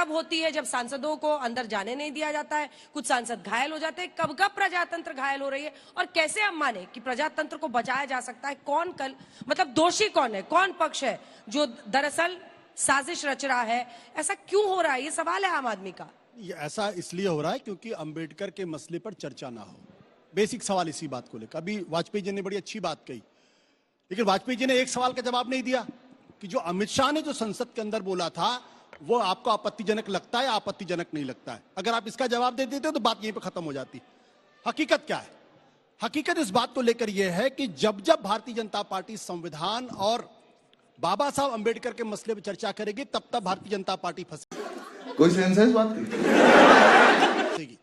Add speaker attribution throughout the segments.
Speaker 1: तब होती है जब सांसदों को अंदर जाने नहीं दिया जाता है, कुछ सांसद घायल हो जाते हैं। कब कब प्रजातंत्र घायल हो रही है और कैसे हम माने कि प्रजातंत्र को बचाया जा सकता है? कौन कल मतलब दोषी कौन है, कौन पक्ष है जो दरअसल साजिश रच रहा है? ऐसा क्यों हो रहा है? ये सवाल है आम आदमी का।
Speaker 2: ऐसा इसलिए हो रहा है क्योंकि अंबेडकर के मसले पर चर्चा ना हो। बेसिक सवाल इसी बात को लेकर। अभी वाजपेयी जी ने बड़ी अच्छी बात कही, लेकिन वाजपेयी जी ने एक सवाल का जवाब नहीं दिया कि जो अमित शाह ने जो संसद के अंदर बोला था वो आपको आपत्तिजनक लगता है या आपत्तिजनक नहीं लगता है। अगर आप इसका जवाब दे देते तो बात यहीं पे खत्म हो जाती। हकीकत क्या है? हकीकत इस बात को लेकर यह है कि जब जब भारतीय जनता पार्टी संविधान और बाबा साहब अंबेडकर के मसले पर चर्चा करेगी तब तब भारतीय जनता पार्टी फंसेगी।
Speaker 3: कोई सेंस है इस बात की?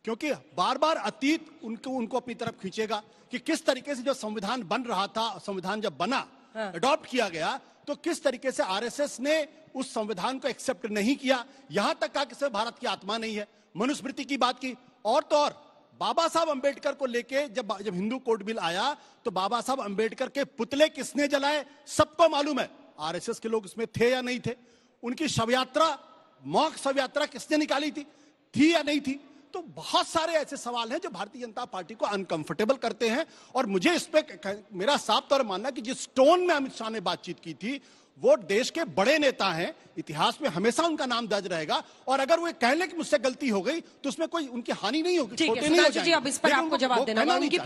Speaker 2: क्योंकि बार बार अतीत उनको अपनी तरफ खींचेगा कि किस तरीके से जो संविधान बन रहा था, संविधान जब बना, अडॉप्ट किया गया, तो किस तरीके से आरएसएस ने उस संविधान को एक्सेप्ट नहीं किया। यहां तक कहा कि भारत की आत्मा नहीं है, मनुस्मृति की बात की। और तो और बाबा साहब अंबेडकर को लेके जब हिंदू कोड बिल आया तो बाबा साहब अंबेडकर के पुतले किसने जलाए सबको मालूम है। आरएसएस के लोग उसमें थे या नहीं थे? उनकी शव यात्रा, मॉक शव यात्रा किसने निकाली थी या नहीं थी? तो बहुत सारे ऐसे सवाल हैं जो भारतीय जनता पार्टी को अनकंफर्टेबल करते हैं। और मुझे इस पे मेरा साफ तौर मानना कि जिस टोन में अमित शाह ने बातचीत की थी, वो देश के बड़े नेता हैं, इतिहास में हमेशा उनका नाम दर्ज रहेगा। और अगर वो कह लें कि मुझसे गलती हो गई तो उसमें कोई उनकी हानि नहीं होगी, छोटे नहीं हो जाएंगे।
Speaker 1: अब इस पर आपको जवाब देना होगा।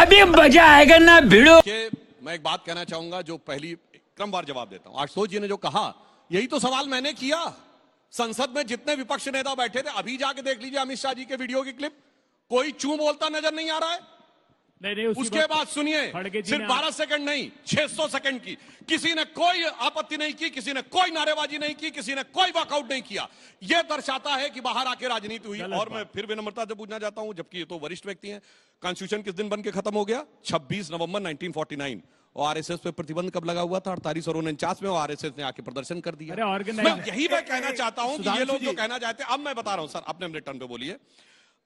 Speaker 4: अभी मजा आएगा ना भिड़ो।
Speaker 5: मैं एक बात कहना चाहूंगा जो पहली क्रमवार जवाब देता हूं। आशुतोष जी ने जो कहा यही तो सवाल मैंने किया। संसद में जितने विपक्ष नेता बैठे थे, अभी जाके देख लीजिए अमित शाह जी के वीडियो की क्लिप, कोई चूं बोलता नजर नहीं आ रहा है।
Speaker 4: नहीं,
Speaker 5: उसके बाद सुनिए, सिर्फ 12 सेकंड नहीं 600 सेकंड की, किसी ने कोई आपत्ति नहीं की, किसी ने कोई नारेबाजी नहीं की, किसी ने कोई वॉकआउट नहीं किया। यह दर्शाता है कि बाहर आके राजनीति हुई। और मैं फिर विनम्रता से पूछना चाहता हूं, जबकि ये तो वरिष्ठ व्यक्ति हैं, कॉन्स्टिट्यूशन किस दिन बन के खत्म हो गया? 26 नवंबर 1949। और आरएसएस पे प्रतिबंध कब लगा हुआ था? 48 और 49 में। और आरएसएस ने आके प्रदर्शन कर दिया। यही मैं कहना चाहता हूं कि ये लोग जो कहना चाहते हैं, अब मैं बता रहा हूं सर, अपने अपने टर्न पे बोलिए।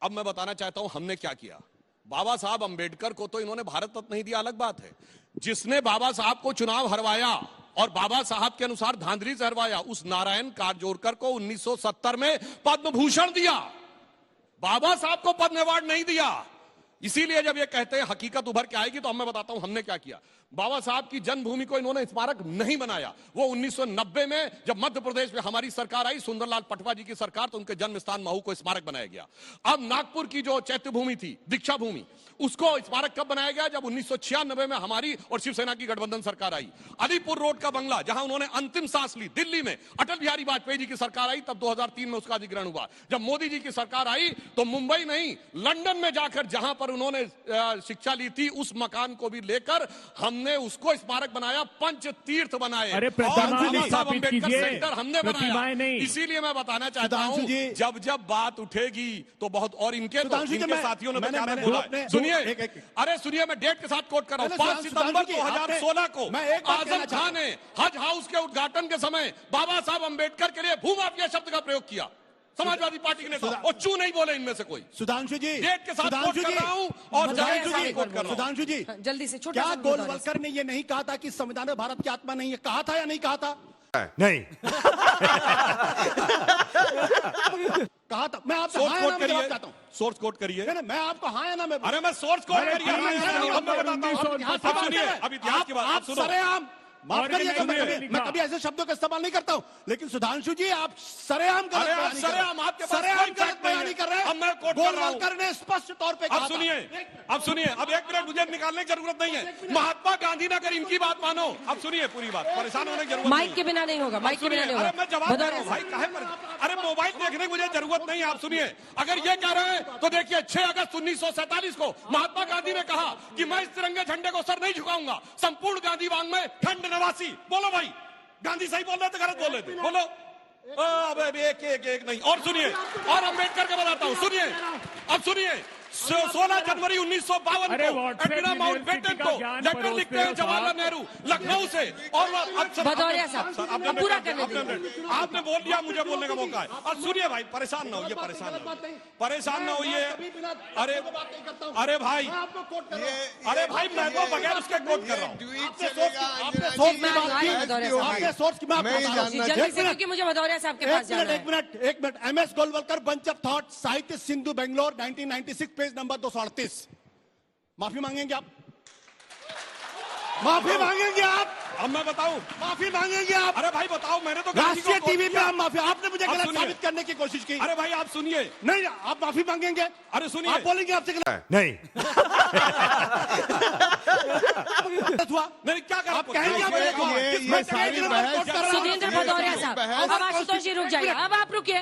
Speaker 5: अब मैं बताना चाहता हूं हमने क्या किया। बाबा साहब अंबेडकर को तो इन्होंने भारत रत्न नहीं दिया, अलग बात है। जिसने बाबा साहब को चुनाव हरवाया और बाबा साहब के अनुसार धांधली से हरवाया, उस नारायण कारजोरकर को 1970 में पद्म भूषण दिया। बाबा साहब को पद्म अवार्ड नहीं दिया। इसीलिए जब ये कहते हैं हकीकत उभर के आएगी, तो मैं बताता हूं हमने क्या किया। बाबा साहब की जन्मभूमि को इन्होंने स्मारक नहीं बनाया। वो 1990 में जब मध्य प्रदेश में हमारी सरकार आई, सुंदरलाल पटवा जी की सरकार, तो उनके जन्म स्थान महू को स्मारक बनाया गया। अब नागपुर की जो चैत्य भूमि थी, दीक्षा भूमि, उसको स्मारक कब बनाया गया? जब 1996 में हमारी और शिवसेना की गठबंधन सरकार आई। अलीपुर रोड का बंगला, जहां उन्होंने अंतिम सांस ली, दिल्ली में अटल बिहारी वाजपेयी जी की सरकार आई, तब 2003 में उसका अधिग्रहण हुआ। जब मोदी जी की सरकार आई तो मुंबई नहीं, लंदन में जाकर जहां पर उन्होंने शिक्षा ली थी, उस मकान को भी लेकर हमने उसको स्मारक बनाया, पंच तीर्थ बनाए।
Speaker 4: अरे
Speaker 5: अम्बेडकर सेंटर हमने बनाया। इसीलिए मैं बताना चाहता हूं, जब जब बात उठेगी तो बहुत, और इनके साथियों ने बोला, सुनिए, अरे सुनिए, मैं डेट के साथ कोट कर रहा हूं। 5 सितंबर 2016 को आजम खान ने हज हाउस के उद्घाटन के समय बाबा साहब अंबेडकर के लिए भूमाफिया शब्द का प्रयोग किया। समाजवादी पार्टी के नेता और चू नहीं बोले इनमें से कोई।
Speaker 2: सुधांशु जी,
Speaker 5: डेट के साथ कोट कर रहा हूं और
Speaker 2: सुधांशु जी,
Speaker 1: जल्दी से
Speaker 2: क्या गोलवलकर ने ये नहीं कहा था कि संविधान में भारत की आत्मा नहीं है? कहा था या नहीं कहा था?
Speaker 3: नहीं।
Speaker 2: कहा था। मैं आपको
Speaker 5: सोर्स कोट करिए, सोर्स कोट करिए।
Speaker 2: मैं आपको हाँ या ना में,
Speaker 5: अरे मैं सोर्स कोट करिए, अब सुनिए, अब इतिहास की बात सुनो।
Speaker 2: सरेआम माफ करिएगा, मैं कभी ऐसे शब्दों का इस्तेमाल नहीं करता हूं, लेकिन सुधांशु जी आप सरेआम गलत बयानी कर रहे हैं।
Speaker 5: अब मैं कोट कर रहा हूं।
Speaker 2: गोलवलकर ने स्पष्ट तौर पे कहा।
Speaker 5: अब सुनिए, अब 1 मिनट मुझे निकालने की जरूरत नहीं है। महात्मा गांधी ने अगर इनकी बात मानो, अब सुनिए पूरी बात, परेशान होने की जरूरत नहीं।
Speaker 1: माइक के बिना नहीं होगा, माइक के बिना नहीं होगा।
Speaker 5: अरे मैं जवाब दे रहा हूं भाई, काहे पर? अरे मोबाइल देखने की मुझे जरूरत नहीं है। आप सुनिए, अगर ये कह रहे हैं तो देखिए, 6 अगस्त 1947 को महात्मा गांधी ने कहा कि मैं इस तिरंगे झंडे को सर नहीं झुकाऊंगा। संपूर्ण गांधी वांग में खंड नवासी। बोलो भाई, गांधी सही बोल रहे थे, गलत बोल रहे थे? बोलो। अब एक नहीं। और सुनिए, और अंबेडकर का बताता हूं, सुनिए, अब सुनिए, 16 जनवरी 1952 को एंटीना माउंटबेटन को लेटर लिखते हैं जवाहरलाल नेहरू लखनऊ से। और
Speaker 1: भदौरिया साहब पूरा करने दीजिए।
Speaker 5: आपने बोल दिया, मुझे बोलने का मौका है। और सुनिए भाई, परेशान ना होइए, परेशान ना होइए, परेशान ना होइए। अरे अरे भाई, अरे भाई, मैं तो बगैर उसके कोट कर रहा हूँ।
Speaker 2: आपने सोच की बात
Speaker 1: जल्दी से, क्योंकि मुझे भदौरिया साहब के पास जाना है।
Speaker 2: एक minute. MS Golwalkar, bunch of thought, साहित्य सिंधु बेंगलोर, 1996, पेज नंबर 238। माफी मांगेंगे आप? माफी मांगेंगे आप?
Speaker 5: अब मैं बताऊं?
Speaker 2: माफी मांगेंगे आप?
Speaker 5: अरे भाई बताओ, मैंने तो
Speaker 2: राष्ट्रीय टीवी पे आप माफी, आपने मुझे गलत साबित करने की कोशिश की।
Speaker 5: अरे भाई आप सुनिए।
Speaker 2: नहीं, आप माफी मांगेंगे?
Speaker 5: अरे सुनिए,
Speaker 2: आप बोलेंगे आपसे गलत
Speaker 6: नहीं।
Speaker 2: हुआ?
Speaker 5: नहीं, क्या कर
Speaker 2: आप कहेंगे आप गलत हुआ?
Speaker 3: ये सारी बहस
Speaker 1: सुधींद्र भदौरिया साहब, अब आशुतोष जी रुक जाइए, अब आप रुकिए।